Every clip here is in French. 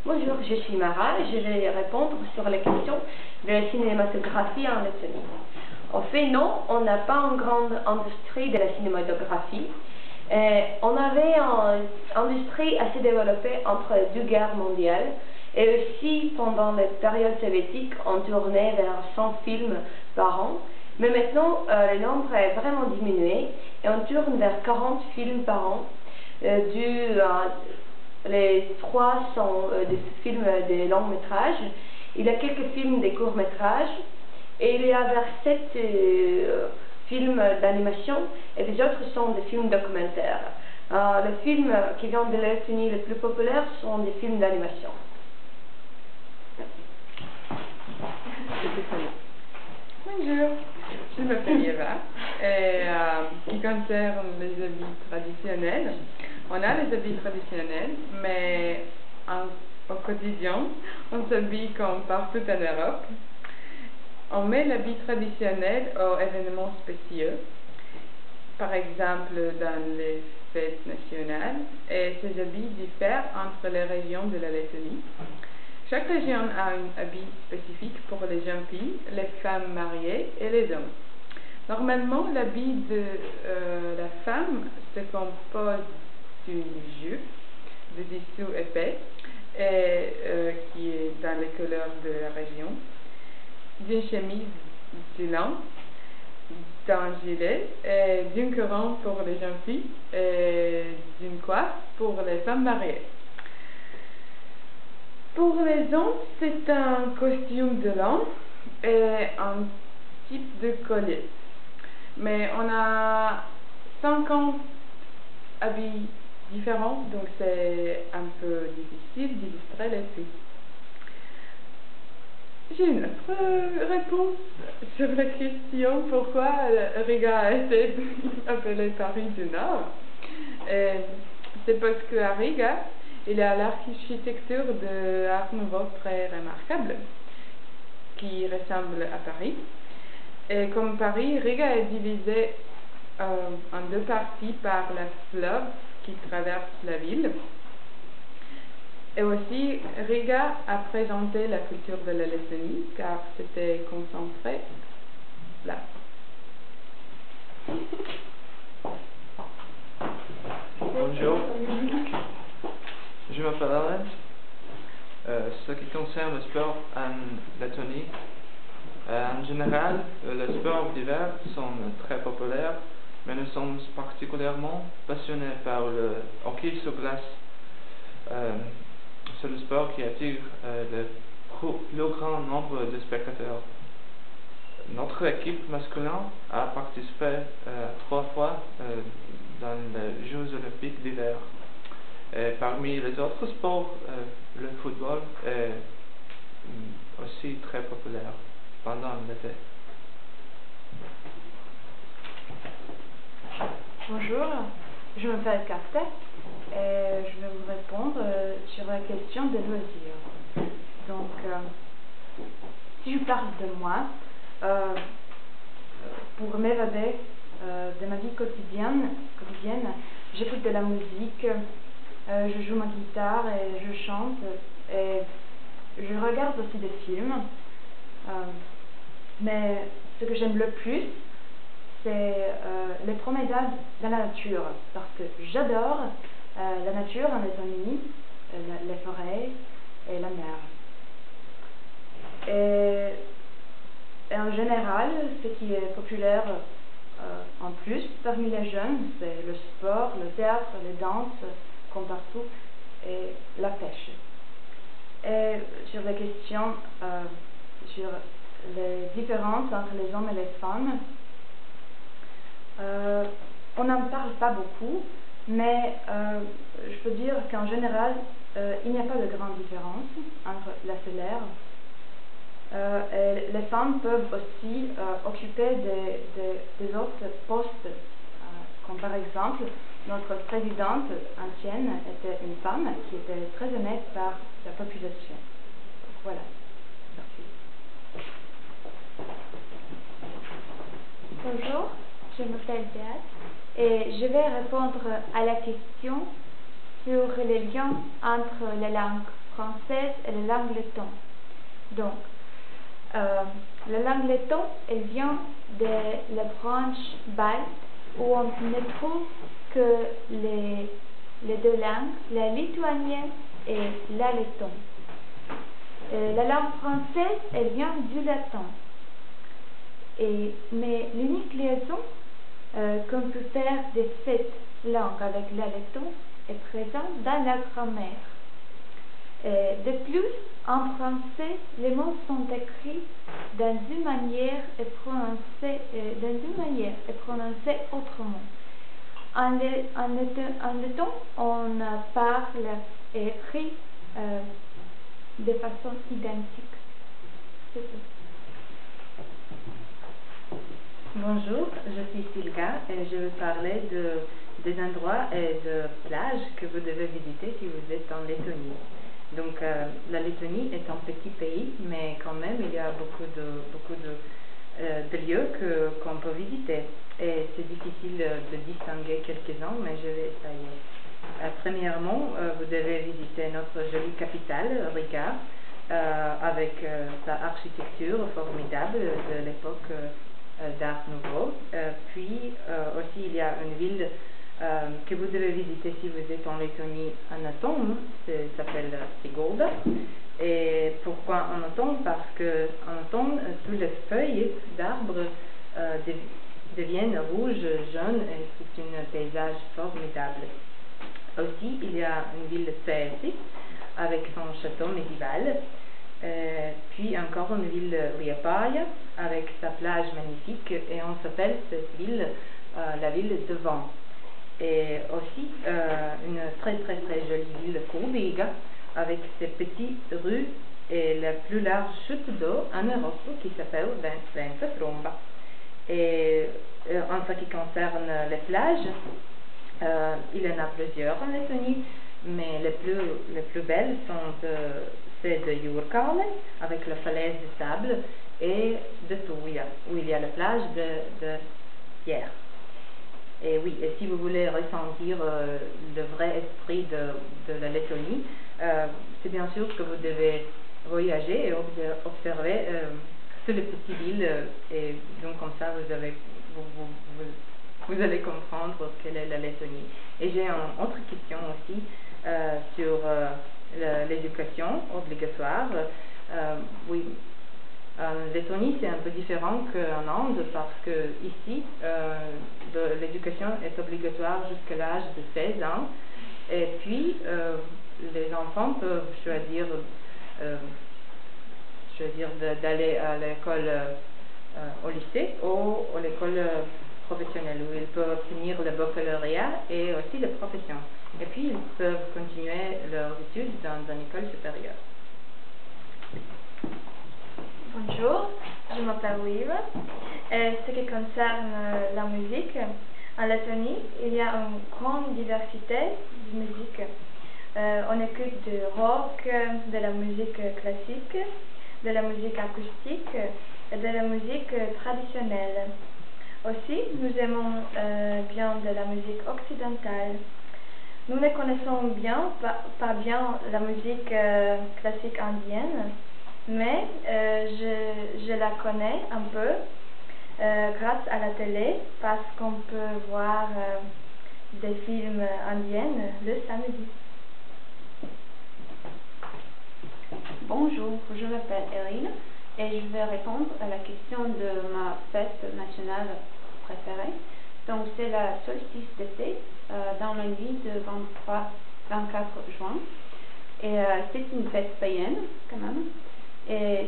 Bonjour, je suis Mara et je vais répondre sur la question de la cinématographie en Lettonie. En fait, non, on n'a pas une grande industrie de la cinématographie. On avait une industrie assez développée entre deux guerres mondiales et aussi pendant la période soviétique, on tournait vers 100 films par an. Mais maintenant, le nombre est vraiment diminué et on tourne vers 40 films par an, les 3 sont des films de long métrage. Il y a quelques films de court métrage et il y a vers 7 films d'animation et les autres sont des films documentaires. Les films qui viennent de Lettonie les plus populaires sont des films d'animation. Bonjour, je m'appelle Eva et qui concerne les habits traditionnels, on a les habits traditionnels, mais au quotidien, on s'habille comme partout en Europe. On met l'habit traditionnel aux événements spéciaux, par exemple dans les fêtes nationales, et ces habits diffèrent entre les régions de la Lettonie. Chaque région a un habit spécifique pour les jeunes filles, les femmes mariées et les hommes. Normalement, l'habit de la femme se compose d'une jupe, de dessous épais, qui est dans les couleurs de la région, d'une chemise de lin, d'un gilet, d'une couronne pour les jeunes filles et d'une coiffe pour les femmes mariées. Pour les hommes, c'est un costume de lin et un type de collier. Mais on a 50 habits différents, donc c'est un peu difficile d'illustrer les tout. J'ai une autre réponse sur la question pourquoi Riga a été appelée Paris du Nord. C'est parce qu'à Riga, il y a l'architecture de Art Nouveau très remarquable, qui ressemble à Paris. Et comme Paris, Riga est divisée en deux parties par la fleuve qui traverse la ville. Et aussi, Riga a présenté la culture de la Lettonie, car c'était concentré là. Bonjour, je m'appelle Alain. Ce qui concerne le sport en Lettonie, en général, les sports d'hiver sont très populaires, mais nous sommes particulièrement passionnés par le hockey sur glace. C'est le sport qui attire le plus grand nombre de spectateurs. Notre équipe masculine a participé 3 fois dans les Jeux olympiques d'hiver. Parmi les autres sports, le football est aussi très populaire pendant l'été. Bonjour, je m'appelle Carter et je vais vous répondre sur la question des loisirs. Donc, si je parle de moi, pour m'évader de ma vie quotidienne, j'écoute de la musique, je joue ma guitare et je chante et je regarde aussi des films. Mais ce que j'aime le plus, c'est les promenades dans la nature, parce que j'adore la nature en Lettonie, les forêts et la mer. Et en général, ce qui est populaire en plus parmi les jeunes, c'est le sport, le théâtre, les danses, comme partout, et la pêche. Et sur la question sur les différences entre les hommes et les femmes, on n'en parle pas beaucoup, mais je peux dire qu'en général, il n'y a pas de grande différence entre la salaire. Et les femmes peuvent aussi occuper des autres postes, comme par exemple, notre présidente ancienne était une femme qui était très aimée par la population. Voilà. Merci. Bonjour, je m'appelle Beat et je vais répondre à la question sur les liens entre les langues française et la langue letton. Donc, la langue letton, elle vient de la branche balte où on ne trouve que les deux langues, la lituanienne et la letton. La langue française, elle vient du latin. Mais l'unique liaison qu'on peut faire de cette langue avec la letton est présente dans la grammaire. De plus, en français, les mots sont écrits dans une manière et prononcés autrement. En letton, on parle et écrit de façon identique. C'est tout. Bonjour, je suis Silga et je vais parler des endroits et de plages que vous devez visiter si vous êtes en Lettonie. Donc la Lettonie est un petit pays, mais quand même il y a beaucoup de lieux qu'on peut visiter. Et c'est difficile de distinguer quelques-uns, mais je vais essayer. Premièrement, vous devez visiter notre jolie capitale, Riga, avec sa architecture formidable de l'époque d'Art Nouveau. Puis aussi il y a une ville que vous devez visiter si vous êtes en Lettonie en automne, ça s'appelle Sigulda. Et pourquoi en automne? Parce que en automne, toutes les feuilles d'arbres deviennent rouges, jaunes, et c'est un paysage formidable. Aussi, il y a une ville Peci avec son château médiéval. Puis encore une ville Liepaja avec sa plage magnifique, et on s'appelle cette ville la ville de vent. Et aussi une très jolie ville Kurbiga avec ses petites rues et la plus large chute d'eau en Europe qui s'appelle Ventre Tromba. Et en ce qui concerne les plages, il y en a plusieurs en Lettonie, mais les plus belles sont celles de Jurkale avec la falaise de sable, et de Tuija où il y a la plage de pierre. Et oui, et si vous voulez ressentir le vrai esprit de la Lettonie, c'est bien sûr que vous devez voyager et observer toutes les petites villes, et donc comme ça vous allez comprendre quelle est la Lettonie. Et j'ai une autre question aussi sur l'éducation obligatoire. Oui, en Lettonie c'est un peu différent qu'en Inde, parce que ici l'éducation est obligatoire jusqu'à l'âge de 16 ans, et puis les enfants peuvent choisir d'aller à l'école au lycée ou à l'école professionnelle, où ils peuvent obtenir le baccalauréat et aussi la profession. Et puis ils peuvent continuer leurs études dans une école supérieure. Bonjour, je m'appelle Liva. Ce qui concerne la musique, en Lettonie, il y a une grande diversité de musique. On écoute du rock, de la musique classique, de la musique acoustique et de la musique traditionnelle. Aussi, nous aimons bien de la musique occidentale. Nous ne connaissons pas bien la musique classique indienne, mais je la connais un peu grâce à la télé, parce qu'on peut voir des films indiens le samedi. Bonjour, je m'appelle Eline et je vais répondre à la question de ma fête nationale préférée. Donc c'est la solstice d'été dans la nuit de 24 juin. Et c'est une fête païenne quand même. Et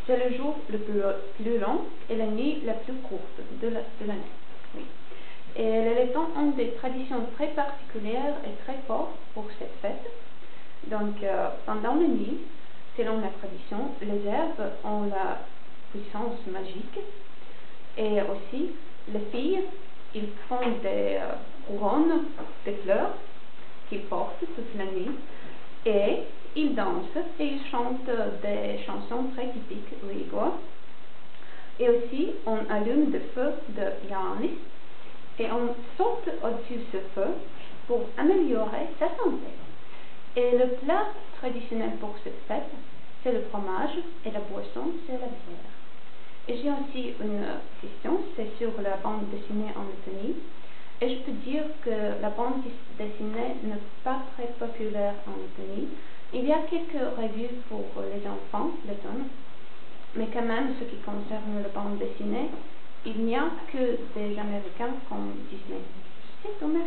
c'est le jour le plus long et la nuit la plus courte de l'année. Oui. Et les Lettons ont des traditions très particulières et très fortes pour cette fête. Donc pendant la nuit, selon la tradition, les herbes ont la puissance magique, et aussi les filles, ils font des couronnes de fleurs qu'ils portent toute la nuit, et ils dansent et ils chantent des chansons très typiques rigois. Et aussi on allume des feux de Jannis et on saute au-dessus de ce feu pour améliorer sa santé. Et le plat traditionnelle pour cette fête, c'est le fromage et la boisson, c'est la bière. Et j'ai aussi une question, c'est sur la bande dessinée en Lettonie. Et je peux dire que la bande dessinée n'est pas très populaire en Lettonie. Il y a quelques revues pour les enfants lettonnes, mais quand même, ce qui concerne la bande dessinée, il n'y a que des Américains comme Disney. C'est dommage.